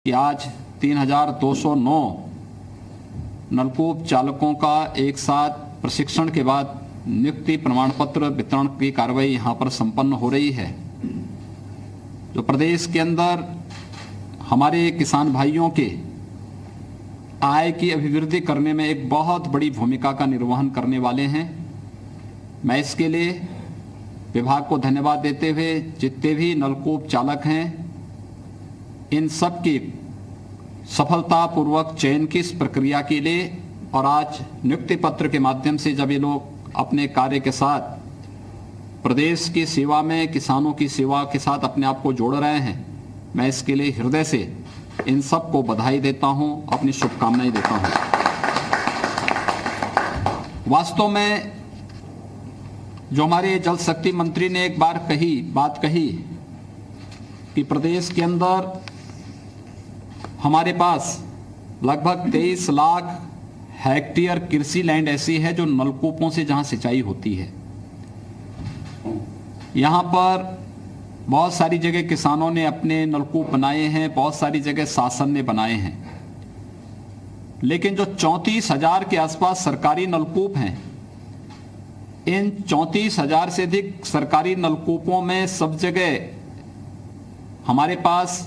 कि आज 3,209 नलकूप चालकों का एक साथ प्रशिक्षण के बाद नियुक्ति प्रमाण पत्र वितरण की कार्रवाई यहाँ पर संपन्न हो रही है। जो प्रदेश के अंदर हमारे किसान भाइयों के आय की अभिवृद्धि करने में एक बहुत बड़ी भूमिका का निर्वहन करने वाले हैं। मैं इसके लिए विभाग को धन्यवाद देते हुए जितने भी नलकूप चालक हैं इन सब की सफलतापूर्वक चयन की इस प्रक्रिया के लिए और आज नियुक्ति पत्र के माध्यम से जब ये लोग अपने कार्य के साथ प्रदेश की सेवा में किसानों की सेवा के साथ अपने आप को जोड़ रहे हैं, मैं इसके लिए हृदय से इन सब को बधाई देता हूं, अपनी शुभकामनाएं देता हूं। वास्तव में जो हमारे जल शक्ति मंत्री ने एक बार बात कही कि प्रदेश के अंदर हमारे पास लगभग 23 लाख हेक्टेयर कृषि लैंड ऐसी है जो नलकूपों से जहां सिंचाई होती है। यहां पर बहुत सारी जगह किसानों ने अपने नलकूप बनाए हैं, बहुत सारी जगह शासन ने बनाए हैं, लेकिन जो 34,000 के आसपास सरकारी नलकूप हैं, इन 34,000 से अधिक सरकारी नलकूपों में सब जगह हमारे पास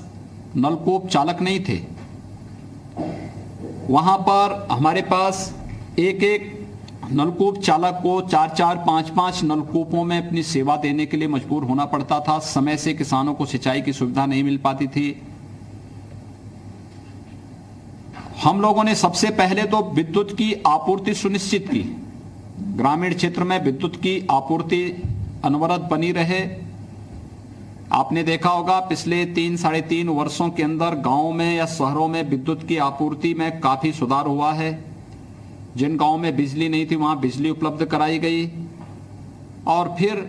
नलकूप चालक नहीं थे। वहां पर हमारे पास एक एक नलकूप चालक को 4-4, 5-5 नलकूपों में अपनी सेवा देने के लिए मजबूर होना पड़ता था। समय से किसानों को सिंचाई की सुविधा नहीं मिल पाती थी। हम लोगों ने सबसे पहले तो विद्युत की आपूर्ति सुनिश्चित की, ग्रामीण क्षेत्र में विद्युत की आपूर्ति अनवरत बनी रहे। आपने देखा होगा पिछले 3-3.5 वर्षों के अंदर गांवों में या शहरों में विद्युत की आपूर्ति में काफी सुधार हुआ है। जिन गांवों में बिजली नहीं थी वहां बिजली उपलब्ध कराई गई और फिर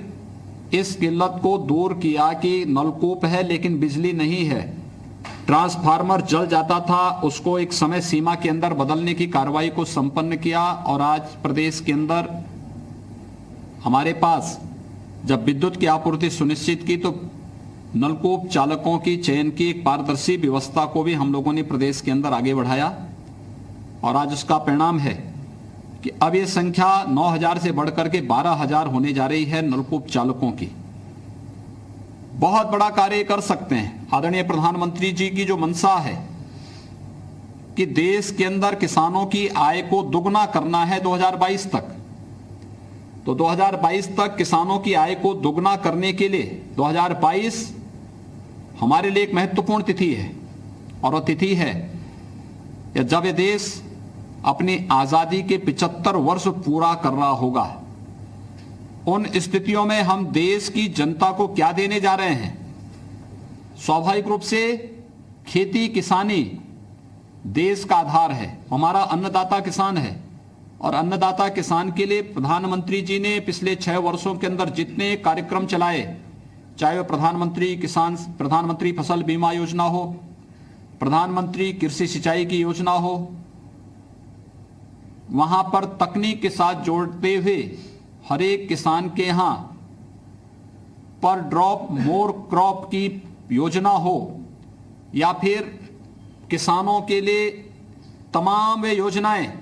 इस किल्लत को दूर किया कि नलकूप है लेकिन बिजली नहीं है, ट्रांसफार्मर जल जाता था, उसको एक समय सीमा के अंदर बदलने की कार्रवाई को संपन्न किया। और आज प्रदेश के अंदर हमारे पास जब विद्युत की आपूर्ति सुनिश्चित की तो नलकूप चालकों की चयन की एक पारदर्शी व्यवस्था को भी हम लोगों ने प्रदेश के अंदर आगे बढ़ाया और आज उसका परिणाम है कि अब ये संख्या 9,000 से बढ़कर के 12,000 होने जा रही है नलकूप चालकों की। बहुत बड़ा कार्य कर सकते हैं। आदरणीय प्रधानमंत्री जी की जो मंशा है कि देश के अंदर किसानों की आय को दुगना करना है 2022 तक, तो 2022 तक किसानों की आय को दुगना करने के लिए 2022 हमारे लिए एक महत्वपूर्ण तिथि है और वह तिथि है जब ये देश अपनी आजादी के 75 वर्ष पूरा कर रहा होगा। उन स्थितियों में हम देश की जनता को क्या देने जा रहे हैं? स्वाभाविक रूप से खेती किसानी देश का आधार है, हमारा अन्नदाता किसान है और अन्नदाता किसान के लिए प्रधानमंत्री जी ने पिछले 6 वर्षों के अंदर जितने कार्यक्रम चलाए, चाहे वो प्रधानमंत्री फसल बीमा योजना हो, प्रधानमंत्री कृषि सिंचाई की योजना हो, वहां पर तकनीक के साथ जोड़ते हुए हर एक किसान के यहां पर ड्रॉप मोर क्रॉप की योजना हो या फिर किसानों के लिए तमाम वे योजनाएं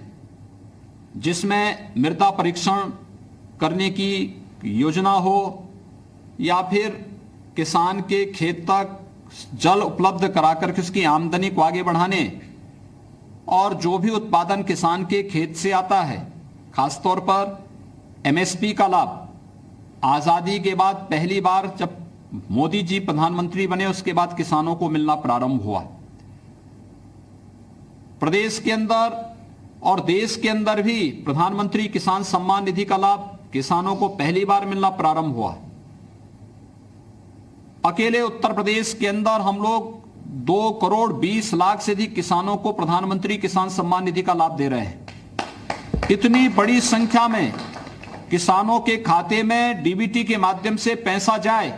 जिसमें मृदा परीक्षण करने की योजना हो या फिर किसान के खेत तक जल उपलब्ध कराकर के उसकी आमदनी को आगे बढ़ाने और जो भी उत्पादन किसान के खेत से आता है, खासतौर पर एमएसपी का लाभ आजादी के बाद पहली बार जब मोदी जी प्रधानमंत्री बने उसके बाद किसानों को मिलना प्रारंभ हुआ। प्रदेश के अंदर और देश के अंदर भी प्रधानमंत्री किसान सम्मान निधि का लाभ किसानों को पहली बार मिलना प्रारंभ हुआ। अकेले उत्तर प्रदेश के अंदर हम लोग 2,20,00,000 से अधिक किसानों को प्रधानमंत्री किसान सम्मान निधि का लाभ दे रहे हैं। इतनी बड़ी संख्या में किसानों के खाते में डीबीटी के माध्यम से पैसा जाए,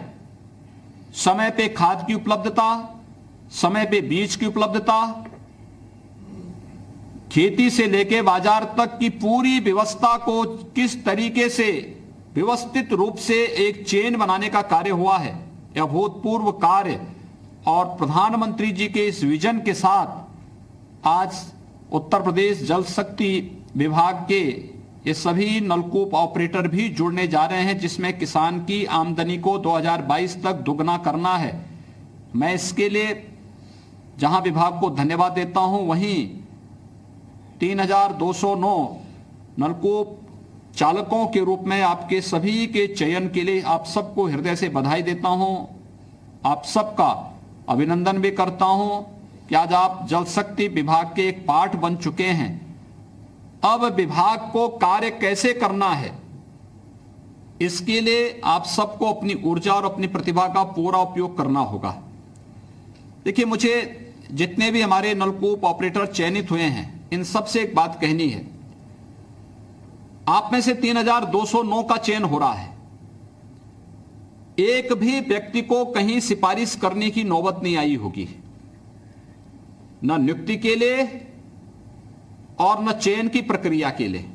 समय पे खाद की उपलब्धता, समय पे बीज की उपलब्धता, खेती से लेके बाजार तक की पूरी व्यवस्था को किस तरीके से व्यवस्थित रूप से एक चेन बनाने का कार्य हुआ है, यह अभूतपूर्व कार्य और प्रधानमंत्री जी के इस विजन के साथ आज उत्तर प्रदेश जल शक्ति विभाग के ये सभी नलकूप ऑपरेटर भी जुड़ने जा रहे हैं, जिसमें किसान की आमदनी को 2022 तक दुगना करना है। मैं इसके लिए जहां विभाग को धन्यवाद देता हूं, वहीं 3209 नलकूप चालकों के रूप में आपके सभी के चयन के लिए आप सबको हृदय से बधाई देता हूं। आप सबका अभिनंदन भी करता हूं कि आज आप जल शक्ति विभाग के एक पार्ट बन चुके हैं। अब विभाग को कार्य कैसे करना है, इसके लिए आप सबको अपनी ऊर्जा और अपनी प्रतिभा का पूरा उपयोग करना होगा। देखिए, मुझे जितने भी हमारे नलकूप ऑपरेटर चयनित हुए हैं, इन सबसे एक बात कहनी है। आप में से 3209 का चयन हो रहा है। एक भी व्यक्ति को कहीं सिफारिश करने की नौबत नहीं आई होगी, न नियुक्ति के लिए और न चयन की प्रक्रिया के लिए।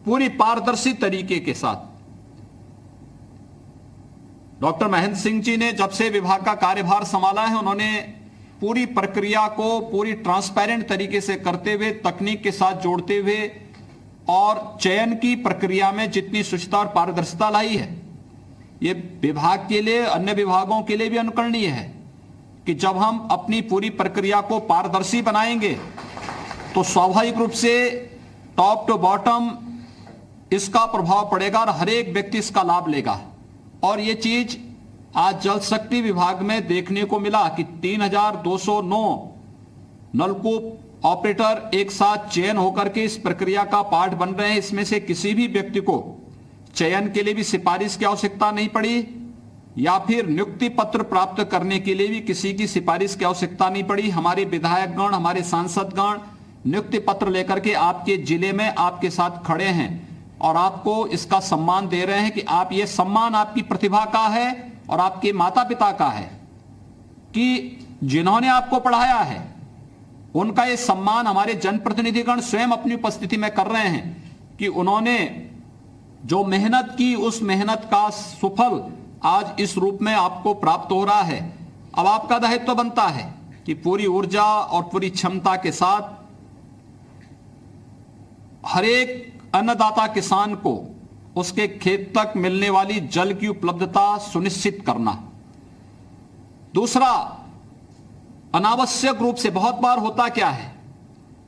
पूरी पारदर्शी तरीके के साथ डॉक्टर महेंद्र सिंह जी ने जब से विभाग का कार्यभार संभाला है, उन्होंने पूरी प्रक्रिया को पूरी ट्रांसपेरेंट तरीके से करते हुए, तकनीक के साथ जोड़ते हुए और चयन की प्रक्रिया में जितनी शुचिता और पारदर्शिता लाई है, ये विभाग के लिए, अन्य विभागों के लिए भी अनुकरणीय है कि जब हम अपनी पूरी प्रक्रिया को पारदर्शी बनाएंगे तो स्वाभाविक रूप से टॉप टू बॉटम इसका प्रभाव पड़ेगा और हर एक व्यक्ति इसका लाभ लेगा। और ये चीज आज जल शक्ति विभाग में देखने को मिला कि 3209 नलकूप ऑपरेटर एक साथ चयन होकर के इस प्रक्रिया का पार्ट बन रहे हैं। इसमें से किसी भी व्यक्ति को चयन के लिए भी सिफारिश की आवश्यकता नहीं पड़ी या फिर नियुक्ति पत्र प्राप्त करने के लिए भी किसी की सिफारिश की आवश्यकता नहीं पड़ी। हमारे विधायकगण, हमारे सांसदगण नियुक्ति पत्र लेकर के आपके जिले में आपके साथ खड़े हैं और आपको इसका सम्मान दे रहे हैं कि आप, ये सम्मान आपकी प्रतिभा का है और आपके माता पिता का है कि जिन्होंने आपको पढ़ाया है, उनका ये सम्मान हमारे जनप्रतिनिधिगण स्वयं अपनी उपस्थिति में कर रहे हैं कि उन्होंने जो मेहनत की, उस मेहनत का सुफल आज इस रूप में आपको प्राप्त हो रहा है। अब आपका दायित्व बनता है कि पूरी ऊर्जा और पूरी क्षमता के साथ हर एक अन्नदाता किसान को उसके खेत तक मिलने वाली जल की उपलब्धता सुनिश्चित करना। दूसरा, अनावश्यक रूप से बहुत बार होता क्या है,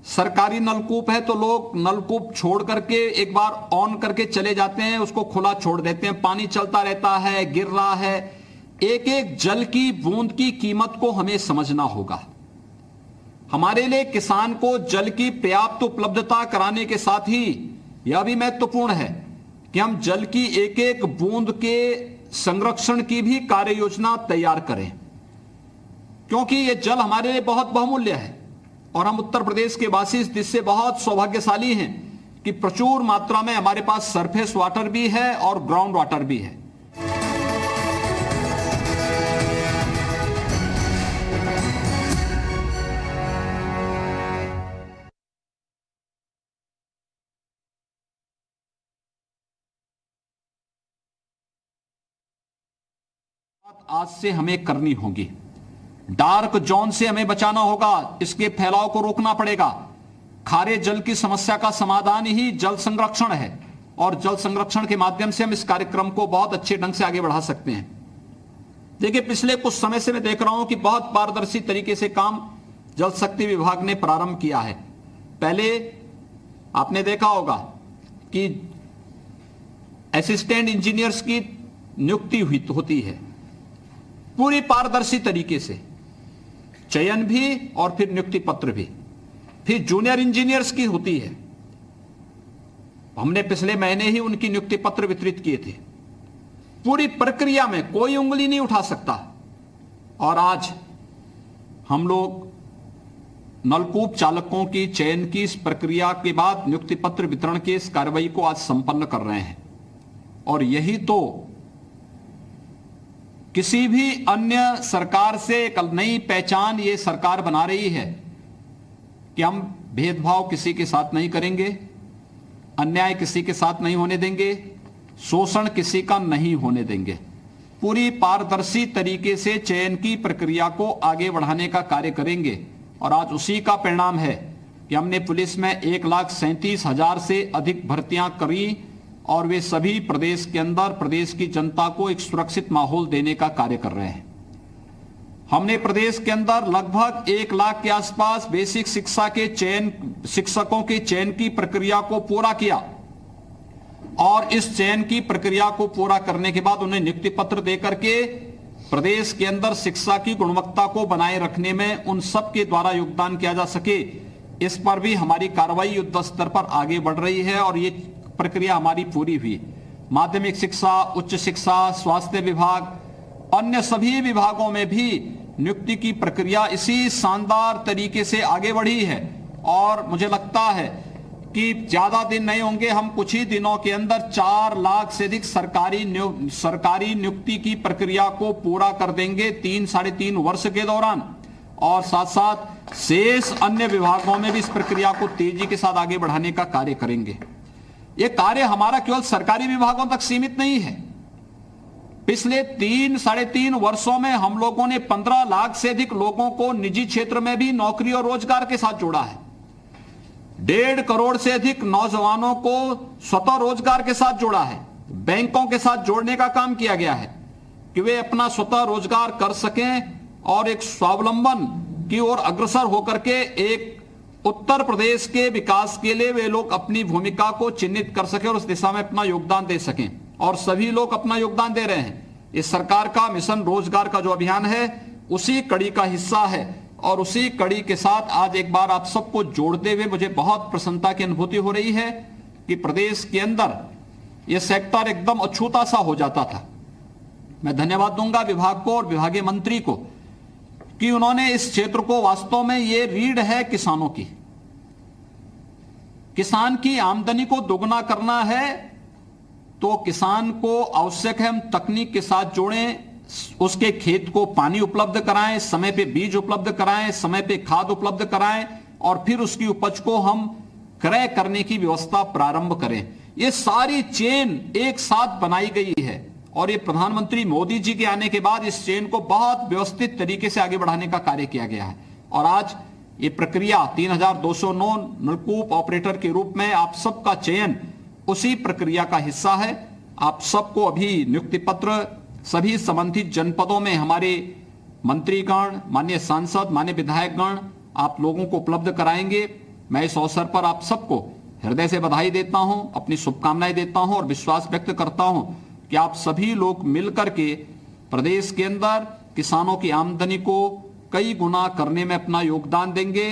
सरकारी नलकूप है तो लोग नलकूप छोड़ करके एक बार ऑन करके चले जाते हैं, उसको खुला छोड़ देते हैं, पानी चलता रहता है, गिर रहा है। एक एक जल की बूंद की कीमत को हमें समझना होगा। हमारे लिए किसान को जल की पर्याप्त उपलब्धता कराने के साथ ही यह भी महत्वपूर्ण है कि हम जल की एक एक बूंद के संरक्षण की भी कार्य योजना तैयार करें, क्योंकि यह जल हमारे लिए बहुत बहुमूल्य है और हम उत्तर प्रदेश के वासी इससे बहुत सौभाग्यशाली हैं कि प्रचुर मात्रा में हमारे पास सरफेस वाटर भी है और ग्राउंड वाटर भी है। आज से हमें करनी होगी। डार्क जोन से हमें बचाना होगा, इसके फैलाव को रोकना पड़ेगा। खारे जल की समस्या का समाधान ही जल संरक्षण है और जल संरक्षण के माध्यम से हम इस कार्यक्रम को बहुत अच्छे ढंग से आगे बढ़ा सकते हैं। देखिए, पिछले कुछ समय से मैं देख रहा हूं कि बहुत पारदर्शी तरीके से काम जल शक्ति विभाग ने प्रारंभ किया है। पहले आपने देखा होगा कि असिस्टेंट इंजीनियर्स की नियुक्ति होती है पूरी पारदर्शी तरीके से, चयन भी और फिर नियुक्ति पत्र भी। फिर जूनियर इंजीनियर्स की होती है, हमने पिछले महीने ही उनकी नियुक्ति पत्र वितरित किए थे। पूरी प्रक्रिया में कोई उंगली नहीं उठा सकता। और आज हम लोग नलकूप चालकों की चयन की इस प्रक्रिया के बाद नियुक्ति पत्र वितरण की इस कार्रवाई को आज संपन्न कर रहे हैं। और यही तो किसी भी अन्य सरकार से एक नई पहचान ये सरकार बना रही है कि हम भेदभाव किसी के साथ नहीं करेंगे, अन्याय किसी के साथ नहीं होने देंगे, शोषण किसी का नहीं होने देंगे। पूरी पारदर्शी तरीके से चयन की प्रक्रिया को आगे बढ़ाने का कार्य करेंगे। और आज उसी का परिणाम है कि हमने पुलिस में 1,37,000 से अधिक भर्तियां करी और वे सभी प्रदेश के अंदर प्रदेश की जनता को एक सुरक्षित माहौल देने का कार्य कर रहे हैं। हमने प्रदेश के अंदर लगभग 1 लाख के आसपास बेसिक शिक्षा के चयन शिक्षकों के चयन की प्रक्रिया को पूरा किया और इस चयन की प्रक्रिया को पूरा करने के बाद उन्हें नियुक्ति पत्र देकर के प्रदेश के अंदर शिक्षा की गुणवत्ता को बनाए रखने में उन सब के द्वारा योगदान किया जा सके, इस पर भी हमारी कार्रवाई युद्ध स्तर पर आगे बढ़ रही है और ये प्रक्रिया हमारी पूरी हुई। माध्यमिक शिक्षा, उच्च शिक्षा, स्वास्थ्य विभाग, अन्य सभी विभागों में भी नियुक्ति की प्रक्रिया इसी शानदार तरीके से आगे बढ़ी है और मुझे लगता है कि ज्यादा दिन नहीं होंगे, हम कुछ ही दिनों के अंदर 4 लाख से अधिक सरकारी नियुक्ति की प्रक्रिया को पूरा कर देंगे 3-3.5 वर्ष के दौरान और साथ साथ शेष अन्य विभागों में भी इस प्रक्रिया को तेजी के साथ आगे बढ़ाने का कार्य करेंगे। यह कार्य हमारा केवल सरकारी विभागों तक सीमित नहीं है। पिछले 3-3.5 वर्षों में हम लोगों ने 15 लाख से अधिक लोगों को निजी क्षेत्र में भी नौकरी और रोजगार के साथ जोड़ा है। 1.5 करोड़ से अधिक नौजवानों को स्वतः रोजगार के साथ जोड़ा है। बैंकों के साथ जोड़ने का काम किया गया है कि वे अपना स्वतः रोजगार कर सकें और एक स्वावलंबन की ओर अग्रसर होकर के एक उत्तर प्रदेश के विकास के लिए वे लोग अपनी भूमिका को चिन्हित कर सकें और उस दिशा में अपना योगदान दे सकें और सभी लोग अपना योगदान दे रहे हैं। इस सरकार का मिशन रोजगार का जो अभियान है उसी कड़ी का हिस्सा है और उसी कड़ी के साथ आज एक बार आप सबको जोड़ते हुए मुझे बहुत प्रसन्नता की अनुभूति हो रही है कि प्रदेश के अंदर यह सेक्टर एकदम अछूता सा हो जाता था। मैं धन्यवाद दूंगा विभाग को और विभागीय मंत्री को कि उन्होंने इस क्षेत्र को वास्तव में ये रीढ़ है किसानों की। किसान की आमदनी को दोगुना करना है तो किसान को आवश्यक है हम तकनीक के साथ जोड़ें, उसके खेत को पानी उपलब्ध कराएं, समय पे बीज उपलब्ध कराएं, समय पे खाद उपलब्ध कराएं और फिर उसकी उपज को हम क्रय करने की व्यवस्था प्रारंभ करें। ये सारी चेन एक साथ बनाई गई है और ये प्रधानमंत्री मोदी जी के आने के बाद इस चेन को बहुत व्यवस्थित तरीके से आगे बढ़ाने का कार्य किया गया है और आज ये प्रक्रिया 3209 नलकूप ऑपरेटर के रूप में आप सबका चयन उसी प्रक्रिया का हिस्सा है। आप सबको अभी नियुक्ति पत्र सभी संबंधित जनपदों में हमारे मंत्रीगण, माननीय सांसद, माननीय विधायकगण आप लोगों को उपलब्ध कराएंगे। मैं इस अवसर पर आप सबको हृदय से बधाई देता हूं, अपनी शुभकामनाएं देता हूं और विश्वास व्यक्त करता हूं कि आप सभी लोग मिलकर के प्रदेश के अंदर किसानों की आमदनी को कई गुना करने में अपना योगदान देंगे।